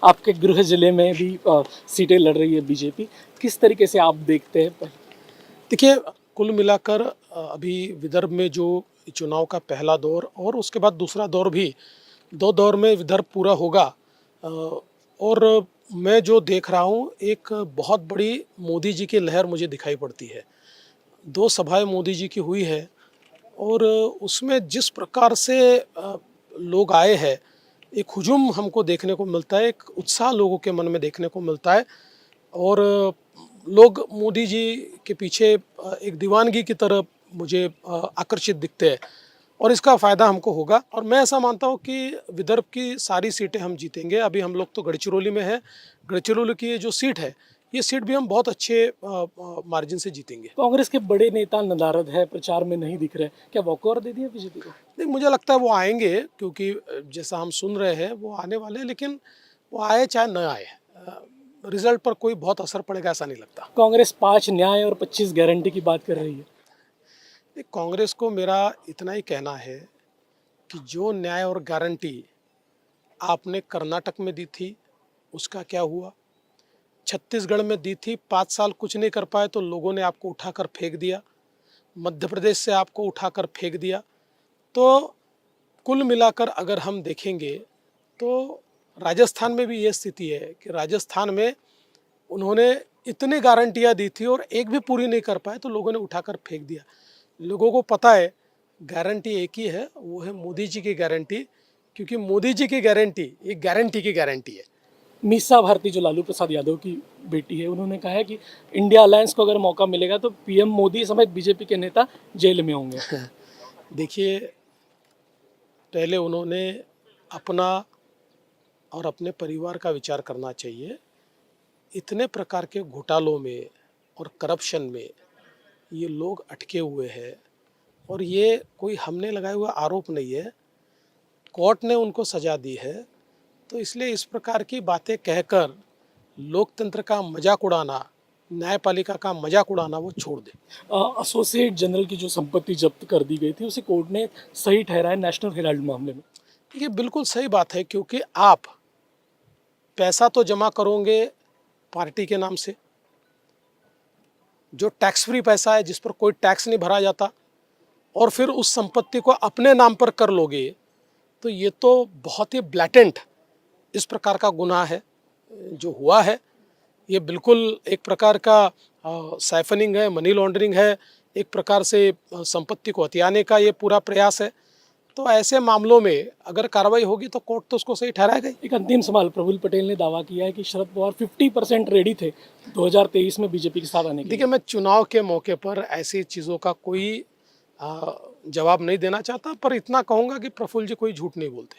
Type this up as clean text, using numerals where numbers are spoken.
आपके गृह जिले में भी सीटें लड़ रही है बीजेपी, किस तरीके से आप देखते हैं? देखिए, कुल मिलाकर अभी विदर्भ में जो चुनाव का पहला दौर और उसके बाद दूसरा दौर भी, 2 दौर में विदर्भ पूरा होगा। और मैं जो देख रहा हूँ, एक बहुत बड़ी मोदी जी की लहर मुझे दिखाई पड़ती है। 2 सभाएँ मोदी जी की हुई है और उसमें जिस प्रकार से लोग आए हैं, एक हुजूम हमको देखने को मिलता है, एक उत्साह लोगों के मन में देखने को मिलता है। और लोग मोदी जी के पीछे एक दीवानगी की तरह मुझे आकर्षित दिखते हैं और इसका फ़ायदा हमको होगा। और मैं ऐसा मानता हूँ कि विदर्भ की सारी सीटें हम जीतेंगे। अभी हम लोग तो गढ़चिरौली में हैं, गढ़चिरौली की ये जो सीट है, ये सीट भी हम बहुत अच्छे मार्जिन से जीतेंगे। कांग्रेस के बड़े नेता नदारद है, प्रचार में नहीं दिख रहे, क्या वॉकओवर दे दिया बीजेपी को? नहीं, मुझे लगता है वो आएंगे, क्योंकि जैसा हम सुन रहे हैं वो आने वाले हैं, लेकिन वो आए चाहे न आए, रिजल्ट पर कोई बहुत असर पड़ेगा ऐसा नहीं लगता। कांग्रेस 5 न्याय और 25 गारंटी की बात कर रही है। कांग्रेस को मेरा इतना ही कहना है कि जो न्याय और गारंटी आपने कर्नाटक में दी थी, उसका क्या हुआ? छत्तीसगढ़ में दी थी, 5 साल कुछ नहीं कर पाए तो लोगों ने आपको उठाकर फेंक दिया। मध्य प्रदेश से आपको उठाकर फेंक दिया। तो कुल मिलाकर अगर हम देखेंगे तो राजस्थान में भी ये स्थिति है कि राजस्थान में उन्होंने इतनी गारंटियाँ दी थी और एक भी पूरी नहीं कर पाए तो लोगों ने उठाकर फेंक दिया। लोगों को पता है गारंटी एक ही है, वो है मोदी जी की गारंटी, क्योंकि मोदी जी की गारंटी एक गारंटी की गारंटी है। मीसा भारती जो लालू प्रसाद यादव की बेटी है, उन्होंने कहा है कि इंडिया अलायंस को अगर मौका मिलेगा तो पीएम मोदी समेत बीजेपी के नेता जेल में होंगे। देखिए, पहले उन्होंने अपना और अपने परिवार का विचार करना चाहिए। इतने प्रकार के घोटालों में और करप्शन में ये लोग अटके हुए हैं और ये कोई हमने लगाए हुआ आरोप नहीं है, कोर्ट ने उनको सजा दी है। तो इसलिए इस प्रकार की बातें कहकर लोकतंत्र का मजाक उड़ाना, न्यायपालिका का मजाक उड़ाना वो छोड़ दे। एसोसिएट जनरल की जो संपत्ति जब्त कर दी गई थी, उसे कोर्ट ने सही ठहराया नेशनल हेराल्ड मामले में। ये बिल्कुल सही बात है, क्योंकि आप पैसा तो जमा करोगे पार्टी के नाम से, जो टैक्स फ्री पैसा है जिस पर कोई टैक्स नहीं भरा जाता, और फिर उस संपत्ति को अपने नाम पर कर लोगे, तो ये तो बहुत ही ब्लैटेंट इस प्रकार का गुनाह है जो हुआ है। ये बिल्कुल एक प्रकार का साइफनिंग है, मनी लॉन्ड्रिंग है, एक प्रकार से संपत्ति को हथियाने का ये पूरा प्रयास है। तो ऐसे मामलों में अगर कार्रवाई होगी तो कोर्ट तो उसको सही ठहराएगा ही। एक अंतिम सवाल, प्रफुल्ल पटेल ने दावा किया है कि शरद पवार 50% रेडी थे 2023 में बीजेपी के साथ आने के लिए। देखिए, मैं चुनाव के मौके पर ऐसी चीज़ों का कोई जवाब नहीं देना चाहता, पर इतना कहूँगा कि प्रफुल्ल जी कोई झूठ नहीं बोलते।